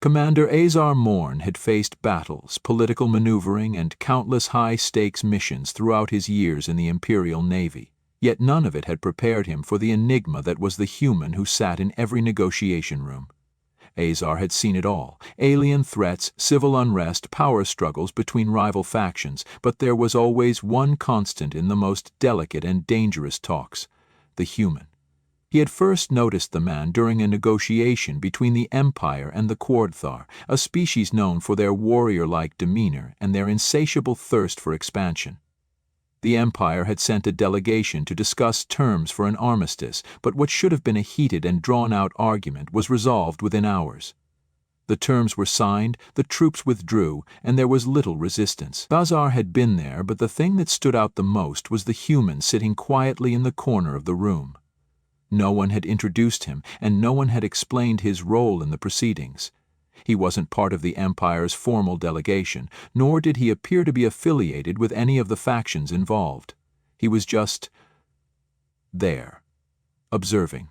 Commander Azar Morn had faced battles, political maneuvering, and countless high-stakes missions throughout his years in the Imperial Navy, yet none of it had prepared him for the enigma that was the human who sat in every negotiation room. Azar had seen it all: alien threats, civil unrest, power struggles between rival factions, but there was always one constant in the most delicate and dangerous talks: the human. He had first noticed the man during a negotiation between the Empire and the Quardthar, a species known for their warrior-like demeanor and their insatiable thirst for expansion. The Empire had sent a delegation to discuss terms for an armistice, but what should have been a heated and drawn-out argument was resolved within hours. The terms were signed, the troops withdrew, and there was little resistance. Azar had been there, but the thing that stood out the most was the human sitting quietly in the corner of the room. No one had introduced him, and no one had explained his role in the proceedings. He wasn't part of the Empire's formal delegation, nor did he appear to be affiliated with any of the factions involved. He was just there, observing.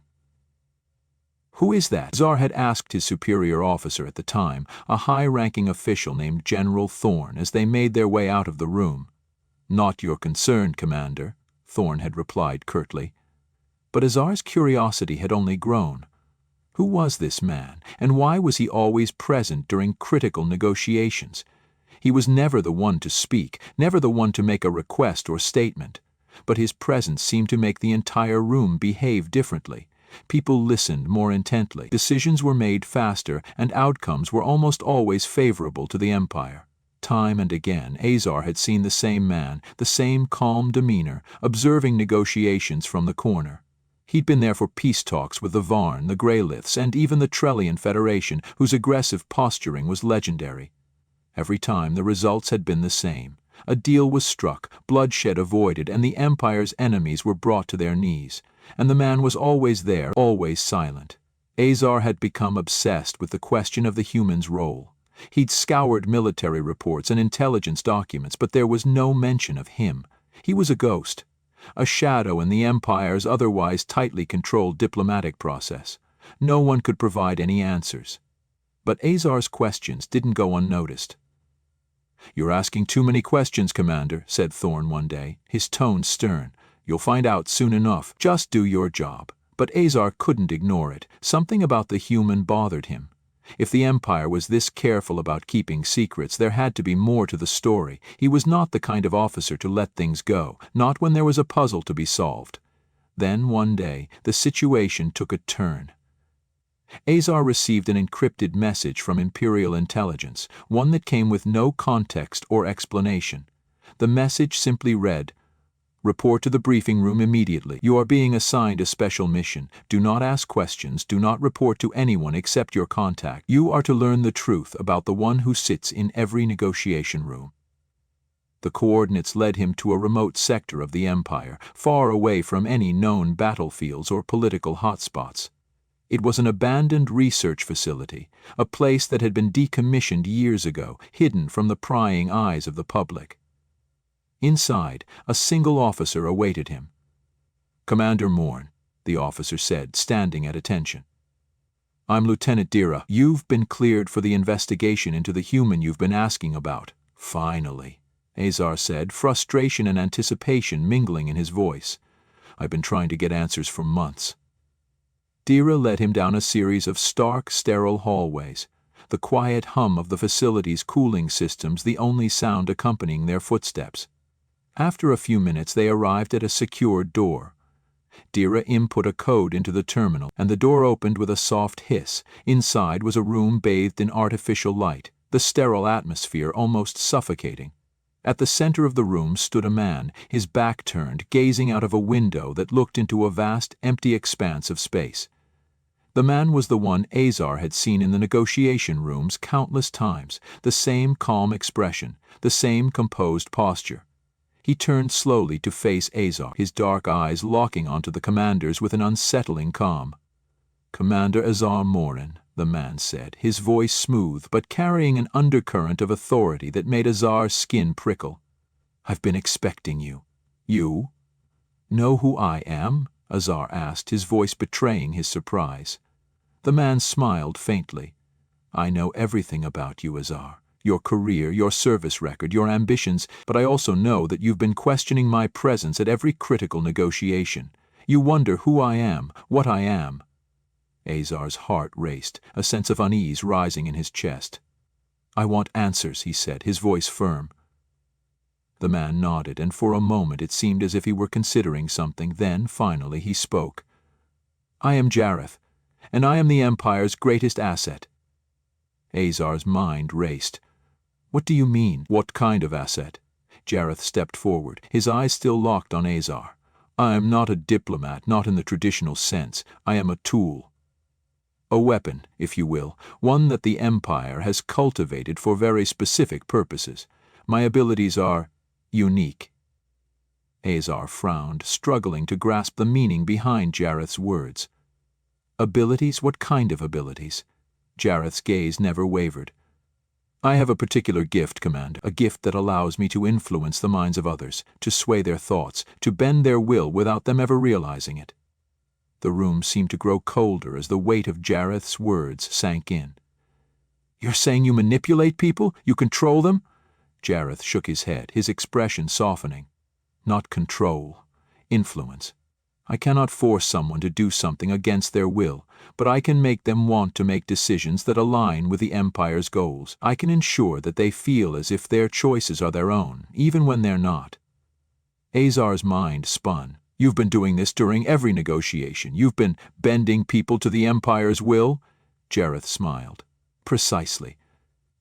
"Who is that?" Azar had asked his superior officer at the time, a high-ranking official named General Thorn, as they made their way out of the room. "Not your concern, Commander," Thorn had replied curtly. But Azar's curiosity had only grown. Who was this man, and why was he always present during critical negotiations? He was never the one to speak, never the one to make a request or statement, but his presence seemed to make the entire room behave differently. People listened more intently, decisions were made faster, and outcomes were almost always favorable to the Empire. Time and again, Azar had seen the same man, the same calm demeanor, observing negotiations from the corner. He'd been there for peace talks with the Varn, the Greyliths, and even the Trellian Federation, whose aggressive posturing was legendary. Every time the results had been the same. A deal was struck, bloodshed avoided, and the Empire's enemies were brought to their knees. And the man was always there, always silent. Azar had become obsessed with the question of the human's role. He'd scoured military reports and intelligence documents, but there was no mention of him. He was a ghost, a shadow in the Empire's otherwise tightly controlled diplomatic process. No one could provide any answers. But Azar's questions didn't go unnoticed. "You're asking too many questions, Commander," said Thorn one day, his tone stern. "You'll find out soon enough. Just do your job." But Azar couldn't ignore it. Something about the human bothered him. If the Empire was this careful about keeping secrets, there had to be more to the story. He was not the kind of officer to let things go, not when there was a puzzle to be solved. Then, one day, the situation took a turn. Azar received an encrypted message from Imperial intelligence, one that came with no context or explanation. The message simply read, "Report to the briefing room immediately. You are being assigned a special mission. Do not ask questions. Do not report to anyone except your contact. You are to learn the truth about the one who sits in every negotiation room." The coordinates led him to a remote sector of the Empire, far away from any known battlefields or political hotspots. It was an abandoned research facility, a place that had been decommissioned years ago, hidden from the prying eyes of the public. Inside, a single officer awaited him. "Commander Morn," the officer said, standing at attention. "I'm Lieutenant Jareth. You've been cleared for the investigation into the human you've been asking about." "Finally," Azar said, frustration and anticipation mingling in his voice. "I've been trying to get answers for months." Jareth led him down a series of stark, sterile hallways, the quiet hum of the facility's cooling systems the only sound accompanying their footsteps. After a few minutes, they arrived at a secured door. Jareth input a code into the terminal, and the door opened with a soft hiss. Inside was a room bathed in artificial light, the sterile atmosphere almost suffocating. At the center of the room stood a man, his back turned, gazing out of a window that looked into a vast, empty expanse of space. The man was the one Azar had seen in the negotiation rooms countless times, the same calm expression, the same composed posture. He turned slowly to face Azar, his dark eyes locking onto the commander's with an unsettling calm. "Commander Azar Morn," the man said, his voice smooth but carrying an undercurrent of authority that made Azar's skin prickle. "I've been expecting you." "You? Know who I am?" Azar asked, his voice betraying his surprise. The man smiled faintly. I know everything about you, Azar. Your career, your service record, your ambitions, but I also know that you've been questioning my presence at every critical negotiation. You wonder who I am, what I am. Azar's heart raced, a sense of unease rising in his chest. I want answers, he said, his voice firm. The man nodded, and for a moment it seemed as if he were considering something. Then, finally, he spoke. I am Jareth, and I am the Empire's greatest asset. Azar's mind raced. What do you mean? What kind of asset? Jareth stepped forward, his eyes still locked on Azar. I am not a diplomat, not in the traditional sense. I am a tool. A weapon, if you will, one that the Empire has cultivated for very specific purposes. My abilities are unique. Azar frowned, struggling to grasp the meaning behind Jareth's words. Abilities? What kind of abilities? Jareth's gaze never wavered. I have a particular gift, Commander, a gift that allows me to influence the minds of others, to sway their thoughts, to bend their will without them ever realizing it. The room seemed to grow colder as the weight of Jareth's words sank in. You're saying you manipulate people? You control them? Jareth shook his head, his expression softening. Not control, influence. I cannot force someone to do something against their will, but I can make them want to make decisions that align with the Empire's goals. I can ensure that they feel as if their choices are their own, even when they're not. Azar's mind spun. You've been doing this during every negotiation. You've been bending people to the Empire's will? Jareth smiled. Precisely.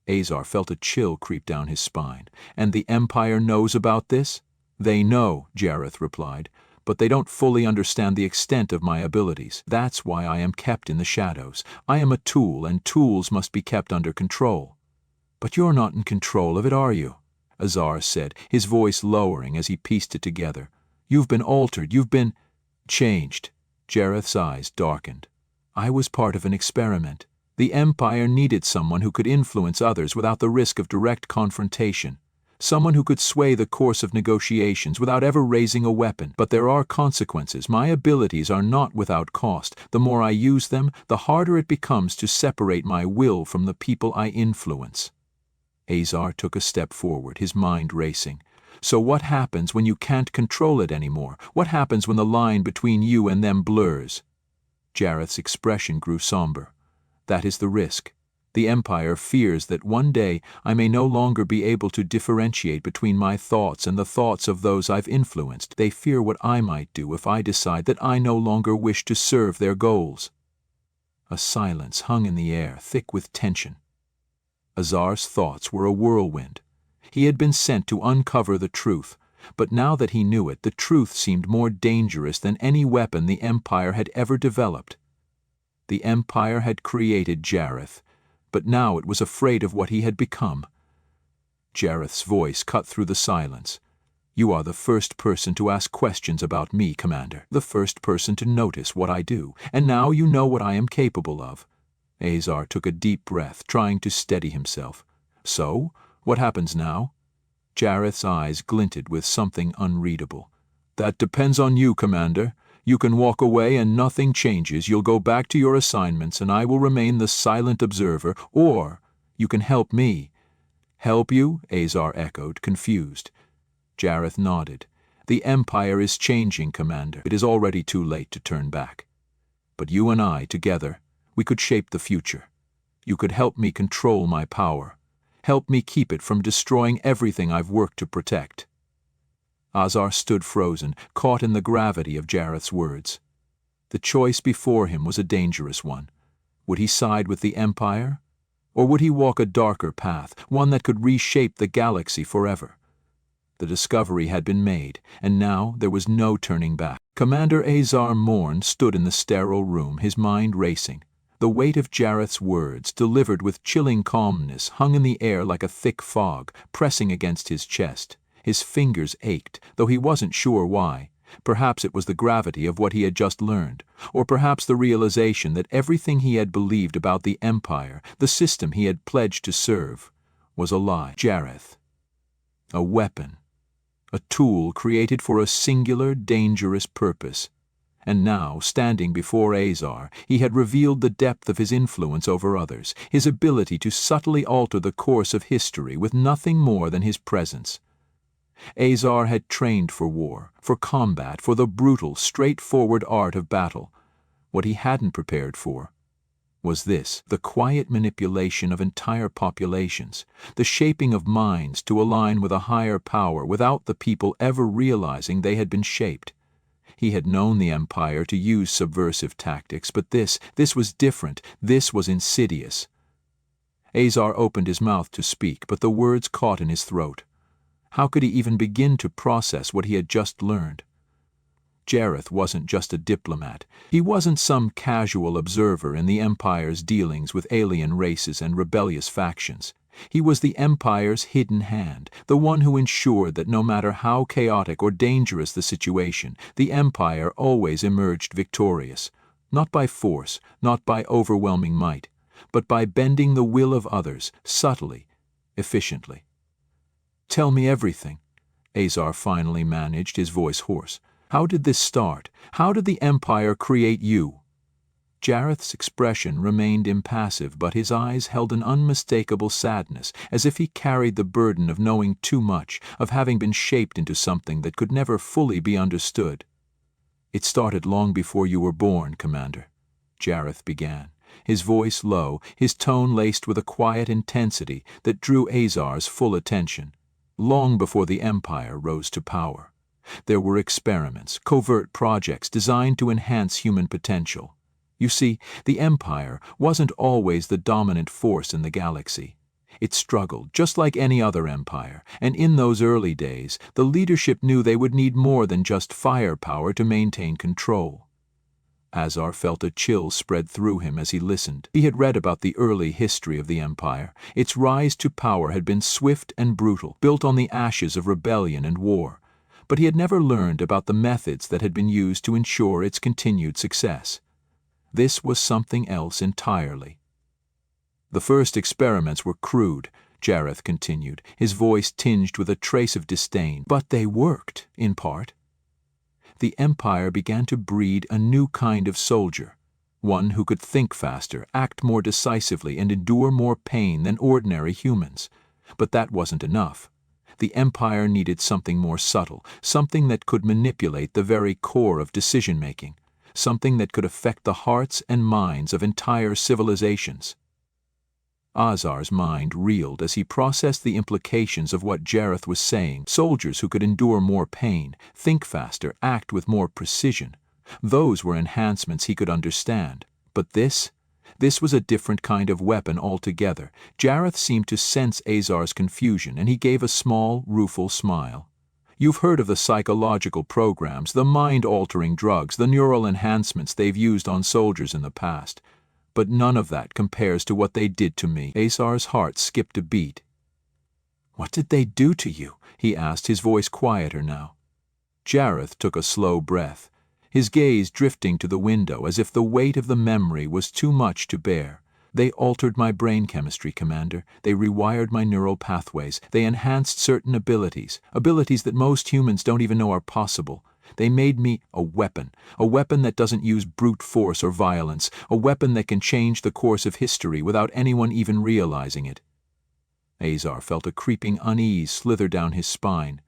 Azar felt a chill creep down his spine. And the Empire knows about this? They know, Jareth replied, but they don't fully understand the extent of my abilities. That's why I am kept in the shadows. I am a tool, and tools must be kept under control. But you're not in control of it, are you? Azar said, his voice lowering as he pieced it together. You've been altered, you've been changed. Jareth's eyes darkened. I was part of an experiment. The Empire needed someone who could influence others without the risk of direct confrontation. Someone who could sway the course of negotiations without ever raising a weapon. But there are consequences. My abilities are not without cost. The more I use them, the harder it becomes to separate my will from the people I influence. Azar took a step forward, his mind racing. So what happens when you can't control it anymore? What happens when the line between you and them blurs? Jareth's expression grew somber. That is the risk. The Empire fears that one day I may no longer be able to differentiate between my thoughts and the thoughts of those I've influenced. They fear what I might do if I decide that I no longer wish to serve their goals. A silence hung in the air, thick with tension. Azar's thoughts were a whirlwind. He had been sent to uncover the truth, but now that he knew it, the truth seemed more dangerous than any weapon the Empire had ever developed. The Empire had created Jareth, but now it was afraid of what he had become. Jareth's voice cut through the silence. You are the first person to ask questions about me, Commander, the first person to notice what I do, and now you know what I am capable of. Azar took a deep breath, trying to steady himself. So, what happens now? Jareth's eyes glinted with something unreadable. That depends on you, Commander. You can walk away and nothing changes. You'll go back to your assignments and I will remain the silent observer, or you can help me. Help you? Azar echoed, confused. Jareth nodded. The Empire is changing, Commander. It is already too late to turn back. But you and I, together, we could shape the future. You could help me control my power. Help me keep it from destroying everything I've worked to protect. Azar stood frozen, caught in the gravity of Jareth's words. The choice before him was a dangerous one. Would he side with the Empire? Or would he walk a darker path, one that could reshape the galaxy forever? The discovery had been made, and now there was no turning back. Commander Azar Morn stood in the sterile room, his mind racing. The weight of Jareth's words, delivered with chilling calmness, hung in the air like a thick fog, pressing against his chest. His fingers ached, though he wasn't sure why. Perhaps it was the gravity of what he had just learned, or perhaps the realization that everything he had believed about the Empire, the system he had pledged to serve, was a lie. Jareth. A weapon. A tool created for a singular, dangerous purpose. And now, standing before Azar, he had revealed the depth of his influence over others, his ability to subtly alter the course of history with nothing more than his presence. Azar had trained for war, for combat, for the brutal, straightforward art of battle. What he hadn't prepared for was this, the quiet manipulation of entire populations, the shaping of minds to align with a higher power without the people ever realizing they had been shaped. He had known the Empire to use subversive tactics, but this was different, this was insidious. Azar opened his mouth to speak, but the words caught in his throat. How could he even begin to process what he had just learned? Jareth wasn't just a diplomat. He wasn't some casual observer in the Empire's dealings with alien races and rebellious factions. He was the Empire's hidden hand, the one who ensured that no matter how chaotic or dangerous the situation, the Empire always emerged victorious, not by force, not by overwhelming might, but by bending the will of others, subtly, efficiently. "Tell me everything," Azar finally managed, his voice hoarse. "How did this start? How did the Empire create you?" Jareth's expression remained impassive, but his eyes held an unmistakable sadness, as if he carried the burden of knowing too much, of having been shaped into something that could never fully be understood. "It started long before you were born, Commander," Jareth began, his voice low, his tone laced with a quiet intensity that drew Azar's full attention. "Long before the Empire rose to power. There were experiments, covert projects designed to enhance human potential. You see, the Empire wasn't always the dominant force in the galaxy. It struggled, just like any other empire, and in those early days, the leadership knew they would need more than just firepower to maintain control." Azar felt a chill spread through him as he listened. He had read about the early history of the Empire. Its rise to power had been swift and brutal, built on the ashes of rebellion and war. But he had never learned about the methods that had been used to ensure its continued success. This was something else entirely. "The first experiments were crude," Jareth continued, his voice tinged with a trace of disdain, "but they worked, in part. The Empire began to breed a new kind of soldier, one who could think faster, act more decisively, and endure more pain than ordinary humans. But that wasn't enough. The Empire needed something more subtle, something that could manipulate the very core of decision-making, something that could affect the hearts and minds of entire civilizations." Azar's mind reeled as he processed the implications of what Jareth was saying. Soldiers who could endure more pain, think faster, act with more precision. Those were enhancements he could understand. But this was a different kind of weapon altogether. Jareth seemed to sense Azar's confusion, and he gave a small, rueful smile. "You've heard of the psychological programs, the mind-altering drugs, the neural enhancements they've used on soldiers in the past. But none of that compares to what they did to me." Azar's heart skipped a beat. "What did they do to you?" he asked, his voice quieter now. Jareth took a slow breath, his gaze drifting to the window as if the weight of the memory was too much to bear. "They altered my brain chemistry, Commander. They rewired my neural pathways. They enhanced certain abilities that most humans don't even know are possible. They made me a weapon that doesn't use brute force or violence, a weapon that can change the course of history without anyone even realizing it." Azar felt a creeping unease slither down his spine.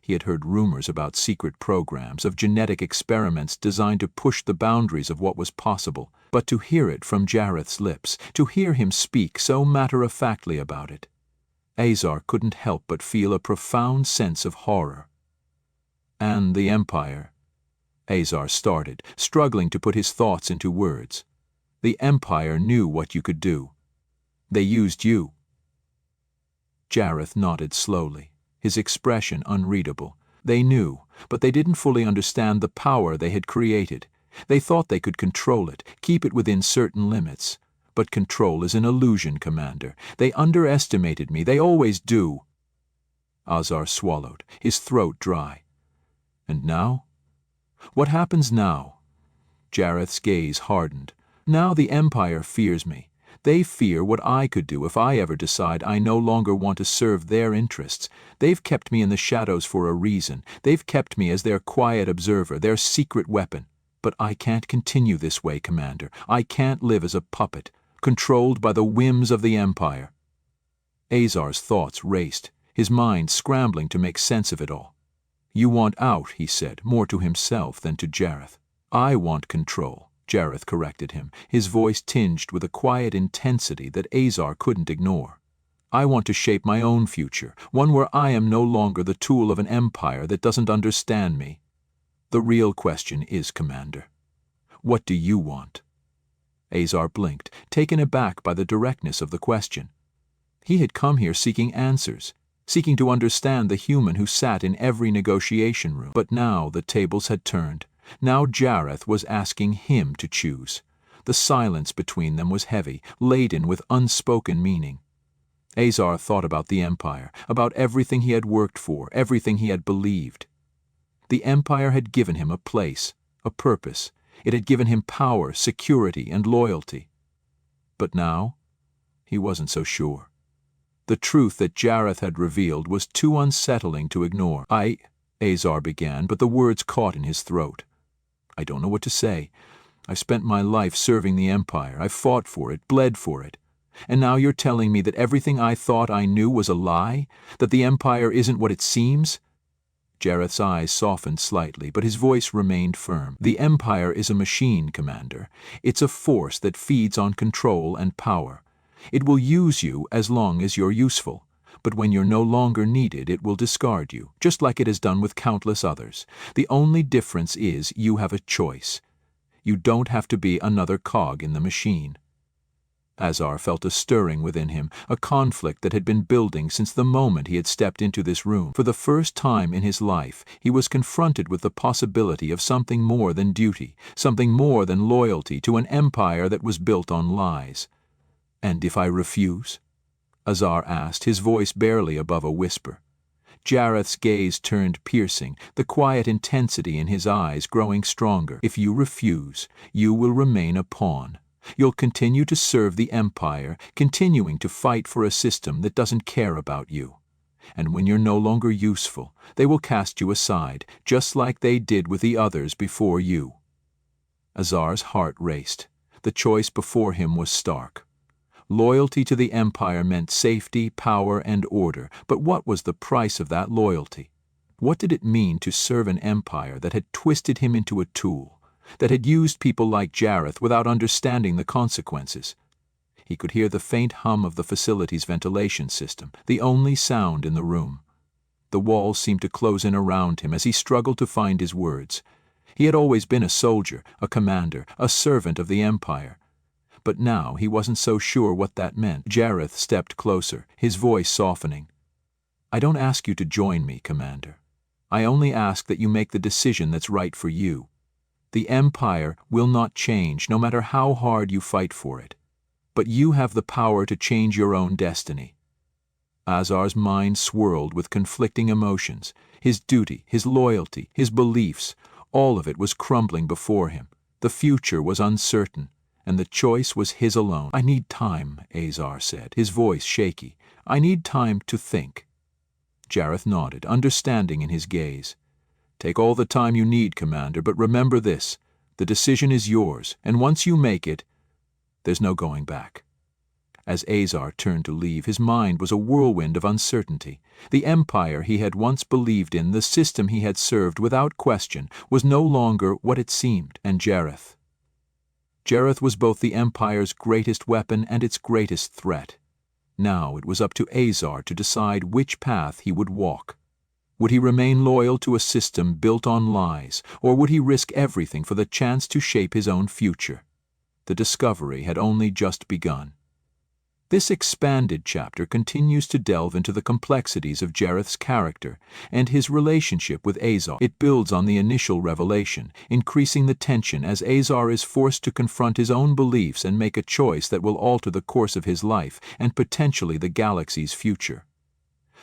He had heard rumors about secret programs, of genetic experiments designed to push the boundaries of what was possible, but to hear it from Jareth's lips, to hear him speak so matter-of-factly about it, Azar couldn't help but feel a profound sense of horror. "And the Empire," Azar started, struggling to put his thoughts into words. "The Empire knew what you could do. They used you." Jareth nodded slowly, his expression unreadable. They knew, but they didn't fully understand the power they had created. They thought they could control it, keep it within certain limits. But control is an illusion, Commander. They underestimated me. They always do." Azar swallowed, his throat dry. "And now? What happens now?" Jareth's gaze hardened. "Now the Empire fears me. They fear what I could do if I ever decide I no longer want to serve their interests. They've kept me in the shadows for a reason. They've kept me as their quiet observer, their secret weapon. But I can't continue this way, Commander. I can't live as a puppet, controlled by the whims of the Empire. Azar's thoughts raced, his mind scrambling to make sense of it all. You want out, he said, more to himself than to Jareth. I want control, Jareth corrected him, his voice tinged with a quiet intensity that Azar couldn't ignore. I want to shape my own future, one where I am no longer the tool of an empire that doesn't understand me. The real question is, Commander, what do you want? Azar blinked, taken aback by the directness of the question. He had come here seeking answers, seeking to understand the human who sat in every negotiation room. But now the tables had turned. Now Jareth was asking him to choose. The silence between them was heavy, laden with unspoken meaning. Azar thought about the Empire, about everything he had worked for, everything he had believed. The Empire had given him a place, a purpose. It had given him power, security, and loyalty. But now, he wasn't so sure. The truth that Jareth had revealed was too unsettling to ignore. Azar began, but the words caught in his throat. I don't know what to say. I've spent my life serving the Empire. I've fought for it, bled for it. And now you're telling me that everything I thought I knew was a lie? That the Empire isn't what it seems? Jareth's eyes softened slightly, but his voice remained firm. The Empire is a machine, Commander. It's a force that feeds on control and power. It will use you as long as you're useful, but when you're no longer needed, it will discard you, just like it has done with countless others. The only difference is you have a choice. You don't have to be another cog in the machine. Azar felt a stirring within him, a conflict that had been building since the moment he had stepped into this room. For the first time in his life, he was confronted with the possibility of something more than duty, something more than loyalty to an empire that was built on lies. And if I refuse? Azar asked, his voice barely above a whisper. Jareth's gaze turned piercing, the quiet intensity in his eyes growing stronger. If you refuse, you will remain a pawn. You'll continue to serve the Empire, continuing to fight for a system that doesn't care about you. And when you're no longer useful, they will cast you aside, just like they did with the others before you. Azar's heart raced. The choice before him was stark. Loyalty to the Empire meant safety, power, and order, but what was the price of that loyalty? What did it mean to serve an empire that had twisted him into a tool, that had used people like Jareth without understanding the consequences? He could hear the faint hum of the facility's ventilation system, the only sound in the room. The walls seemed to close in around him as he struggled to find his words. He had always been a soldier, a commander, a servant of the Empire. But now he wasn't so sure what that meant. Jareth stepped closer, his voice softening. I don't ask you to join me, Commander. I only ask that you make the decision that's right for you. The Empire will not change, no matter how hard you fight for it. But you have the power to change your own destiny. Azar's mind swirled with conflicting emotions. His duty, his loyalty, his beliefs, all of it was crumbling before him. The future was uncertain, and the choice was his alone. I need time, Azar said, his voice shaky. I need time to think. Jareth nodded, understanding in his gaze. Take all the time you need, Commander, but remember this. The decision is yours, and once you make it, there's no going back. As Azar turned to leave, his mind was a whirlwind of uncertainty. The empire he had once believed in, the system he had served without question, was no longer what it seemed. And Jareth. Jareth was both the Empire's greatest weapon and its greatest threat. Now it was up to Azar to decide which path he would walk. Would he remain loyal to a system built on lies, or would he risk everything for the chance to shape his own future? The discovery had only just begun. This expanded chapter continues to delve into the complexities of Jareth's character and his relationship with Azar. It builds on the initial revelation, increasing the tension as Azar is forced to confront his own beliefs and make a choice that will alter the course of his life and potentially the galaxy's future.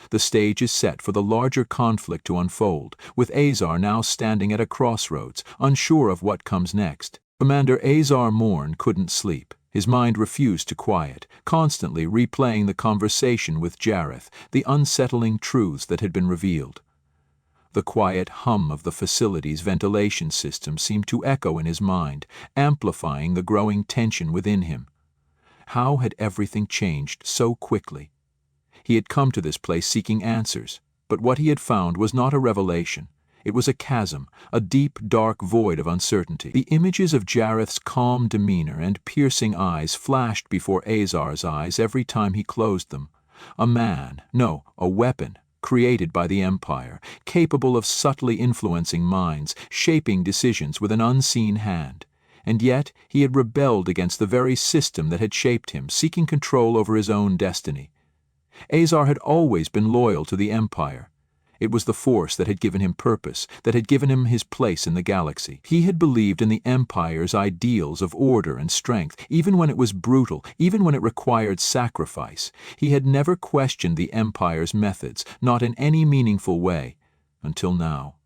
The stage is set for the larger conflict to unfold, with Azar now standing at a crossroads, unsure of what comes next. Commander Azar Morn couldn't sleep. His mind refused to quiet, constantly replaying the conversation with Jareth, the unsettling truths that had been revealed. The quiet hum of the facility's ventilation system seemed to echo in his mind, amplifying the growing tension within him. How had everything changed so quickly? He had come to this place seeking answers, but what he had found was not a revelation. It was a chasm, a deep, dark void of uncertainty. The images of Jareth's calm demeanor and piercing eyes flashed before Azar's eyes every time he closed them. A man, no, a weapon, created by the Empire, capable of subtly influencing minds, shaping decisions with an unseen hand. And yet he had rebelled against the very system that had shaped him, seeking control over his own destiny. Azar had always been loyal to the Empire. It was the force that had given him purpose, that had given him his place in the galaxy. He had believed in the Empire's ideals of order and strength, even when it was brutal, even when it required sacrifice. He had never questioned the Empire's methods, not in any meaningful way, until now.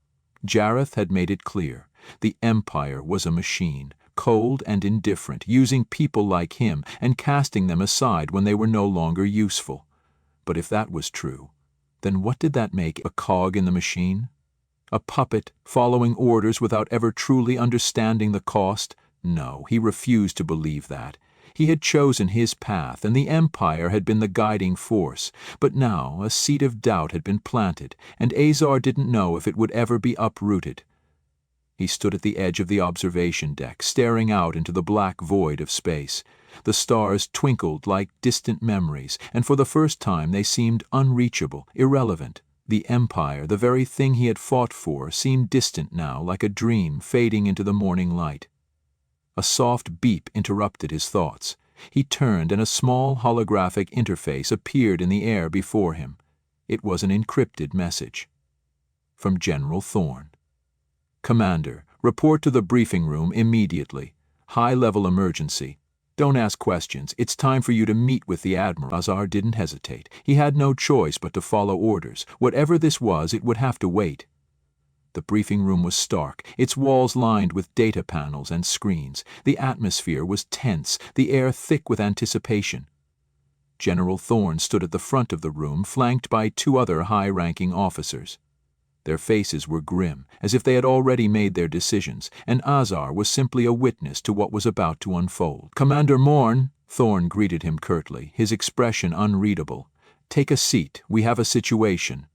Jareth had made it clear. The Empire was a machine, cold and indifferent, using people like him and casting them aside when they were no longer useful. But if that was true, then what did that make a cog in the machine? A puppet, following orders without ever truly understanding the cost? No, he refused to believe that. He had chosen his path, and the Empire had been the guiding force. But now a seed of doubt had been planted, and Azar didn't know if it would ever be uprooted. He stood at the edge of the observation deck, staring out into the black void of space. The stars twinkled like distant memories, and for the first time they seemed unreachable, irrelevant. The Empire, the very thing he had fought for, seemed distant now, like a dream fading into the morning light. A soft beep interrupted his thoughts. He turned, and a small holographic interface appeared in the air before him. It was an encrypted message. From General Thorn. Commander, report to the briefing room immediately. High-level emergency. Don't ask questions. It's time for you to meet with the Admiral. Azar didn't hesitate. He had no choice but to follow orders. Whatever this was, it would have to wait. The briefing room was stark, its walls lined with data panels and screens. The atmosphere was tense, the air thick with anticipation. General Thorn stood at the front of the room, flanked by two other high-ranking officers. Their faces were grim, as if they had already made their decisions, and Azar was simply a witness to what was about to unfold. "Commander Morn," Thorn greeted him curtly, his expression unreadable. "Take a seat. We have a situation."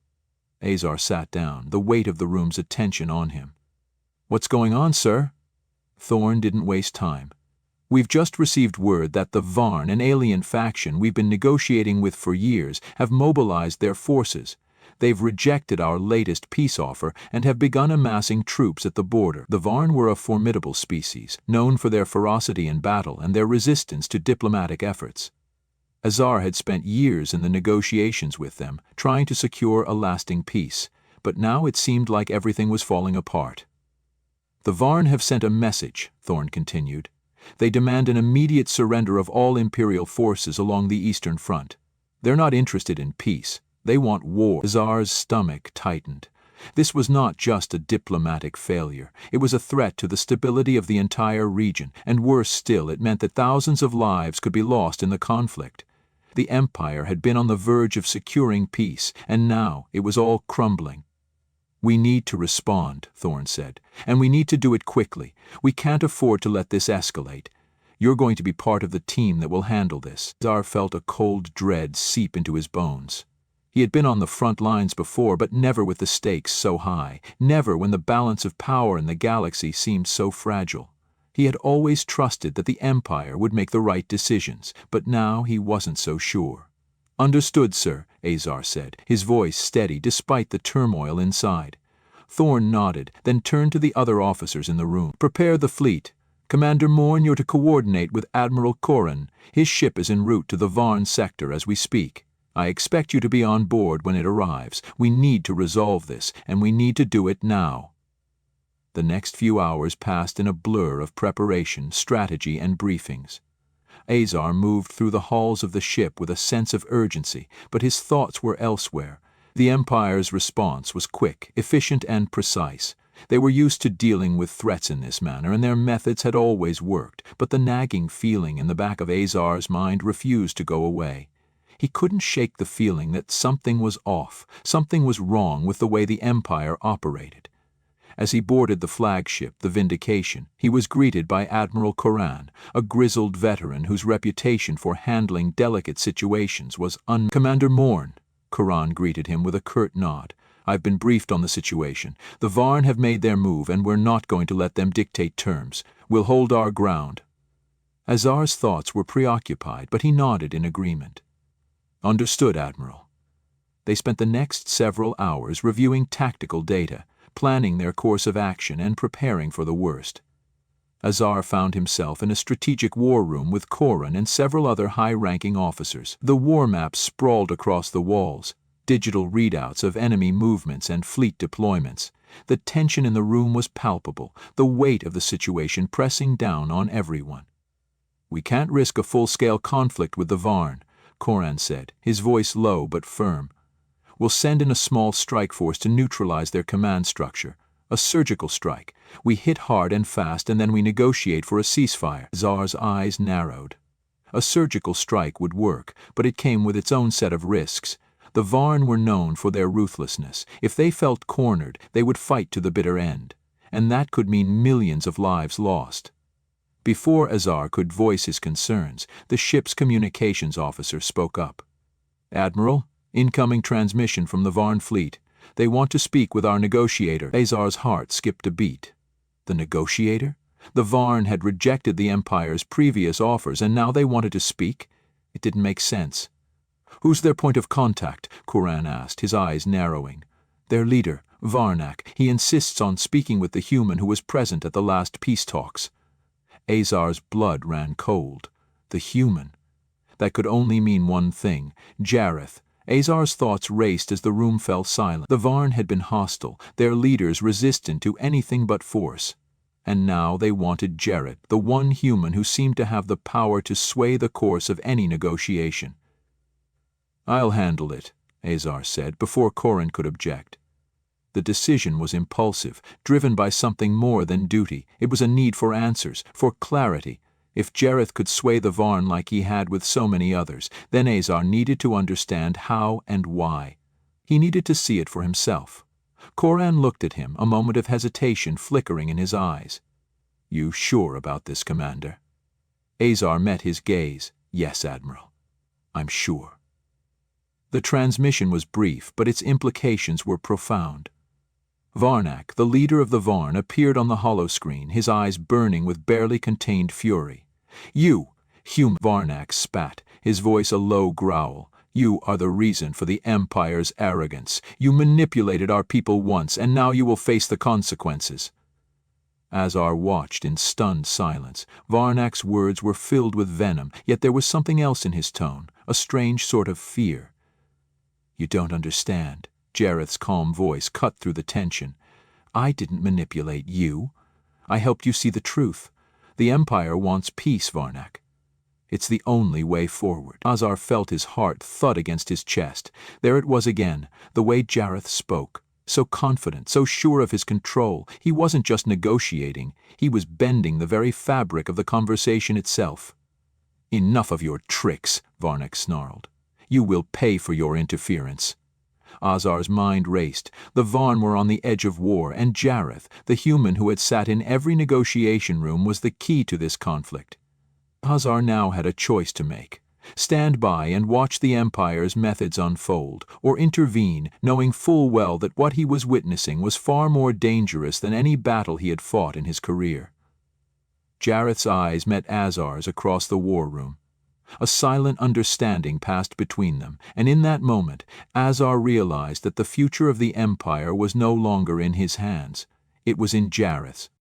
Azar sat down, the weight of the room's attention on him. "What's going on, sir?" Thorn didn't waste time. "We've just received word that the Varn, an alien faction we've been negotiating with for years, have mobilized their forces. They've rejected our latest peace offer and have begun amassing troops at the border." The Varn were a formidable species, known for their ferocity in battle and their resistance to diplomatic efforts. Azar had spent years in the negotiations with them, trying to secure a lasting peace, but now it seemed like everything was falling apart. "The Varn have sent a message," Thorn continued. "They demand an immediate surrender of all Imperial forces along the Eastern Front. They're not interested in peace. They want war." Azar's stomach tightened. This was not just a diplomatic failure. It was a threat to the stability of the entire region, and worse still, it meant that thousands of lives could be lost in the conflict. The Empire had been on the verge of securing peace, and now it was all crumbling. "We need to respond," Thorn said, "and we need to do it quickly. We can't afford to let this escalate. You're going to be part of the team that will handle this." Azar felt a cold dread seep into his bones. He had been on the front lines before, but never with the stakes so high, never when the balance of power in the galaxy seemed so fragile. He had always trusted that the Empire would make the right decisions, but now he wasn't so sure. "Understood, sir," Azar said, his voice steady despite the turmoil inside. Thorn nodded, then turned to the other officers in the room. "Prepare the fleet. Commander Morn, you're to coordinate with Admiral Corrin. His ship is en route to the Varn sector as we speak. I expect you to be on board when it arrives. We need to resolve this, and we need to do it now." The next few hours passed in a blur of preparation, strategy, and briefings. Azar moved through the halls of the ship with a sense of urgency, but his thoughts were elsewhere. The Empire's response was quick, efficient, and precise. They were used to dealing with threats in this manner, and their methods had always worked, but the nagging feeling in the back of Azar's mind refused to go away. He couldn't shake the feeling that something was off, something was wrong with the way the Empire operated. As he boarded the flagship, the Vindication, he was greeted by Admiral Koran, a grizzled veteran whose reputation for handling delicate situations was Commander Morn, Koran greeted him with a curt nod. I've been briefed on the situation. The Varn have made their move and we're not going to let them dictate terms. We'll hold our ground. Azar's thoughts were preoccupied, but he nodded in agreement. Understood, Admiral. They spent the next several hours reviewing tactical data, planning their course of action and preparing for the worst. Azar found himself in a strategic war room with Koran and several other high-ranking officers. The war maps sprawled across the walls, digital readouts of enemy movements and fleet deployments. The tension in the room was palpable, the weight of the situation pressing down on everyone. We can't risk a full-scale conflict with the Varn, Koran said, his voice low but firm. We'll send in a small strike force to neutralize their command structure. A surgical strike. We hit hard and fast and then we negotiate for a ceasefire. Azar's eyes narrowed. A surgical strike would work, but it came with its own set of risks. The Varn were known for their ruthlessness. If they felt cornered, they would fight to the bitter end. And that could mean millions of lives lost. Before Azar could voice his concerns, the ship's communications officer spoke up. Admiral, incoming transmission from the Varn fleet. They want to speak with our negotiator. Azar's heart skipped a beat. The negotiator? The Varn had rejected the Empire's previous offers and now they wanted to speak? It didn't make sense. Who's their point of contact? Koran asked, his eyes narrowing. Their leader, Varnak. He insists on speaking with the human who was present at the last peace talks. Azar's blood ran cold. The human. That could only mean one thing. Jareth. Azar's thoughts raced as the room fell silent. The Varn had been hostile, their leaders resistant to anything but force. And now they wanted Jareth, the one human who seemed to have the power to sway the course of any negotiation. I'll handle it, Azar said, before Koran could object. The decision was impulsive, driven by something more than duty. It was a need for answers, for clarity. If Jareth could sway the Varn like he had with so many others, then Azar needed to understand how and why. He needed to see it for himself. Koran looked at him, a moment of hesitation flickering in his eyes. You sure about this, Commander? Azar met his gaze. Yes, Admiral. I'm sure. The transmission was brief, but its implications were profound. Varnak, the leader of the Varn, appeared on the holoscreen, his eyes burning with barely contained fury. You, human, Varnak spat, his voice a low growl. You are the reason for the Empire's arrogance. You manipulated our people once, and now you will face the consequences. Azar watched in stunned silence. Varnak's words were filled with venom, yet there was something else in his tone, a strange sort of fear. You don't understand. Jareth's calm voice cut through the tension. I didn't manipulate you. I helped you see the truth. The Empire wants peace, Varnak. It's the only way forward. Azar felt his heart thud against his chest. There it was again, the way Jareth spoke. So confident, so sure of his control. He wasn't just negotiating, he was bending the very fabric of the conversation itself. Enough of your tricks, Varnak snarled. You will pay for your interference. Azar's mind raced. The Varn were on the edge of war, and Jareth, the human who had sat in every negotiation room, was the key to this conflict. Azar now had a choice to make. Stand by and watch the Empire's methods unfold, or intervene, knowing full well that what he was witnessing was far more dangerous than any battle he had fought in his career. Jareth's eyes met Azar's across the war room. A silent understanding passed between them, and in that moment, Azar realized that the future of the Empire was no longer in his hands. It was in Jareth's.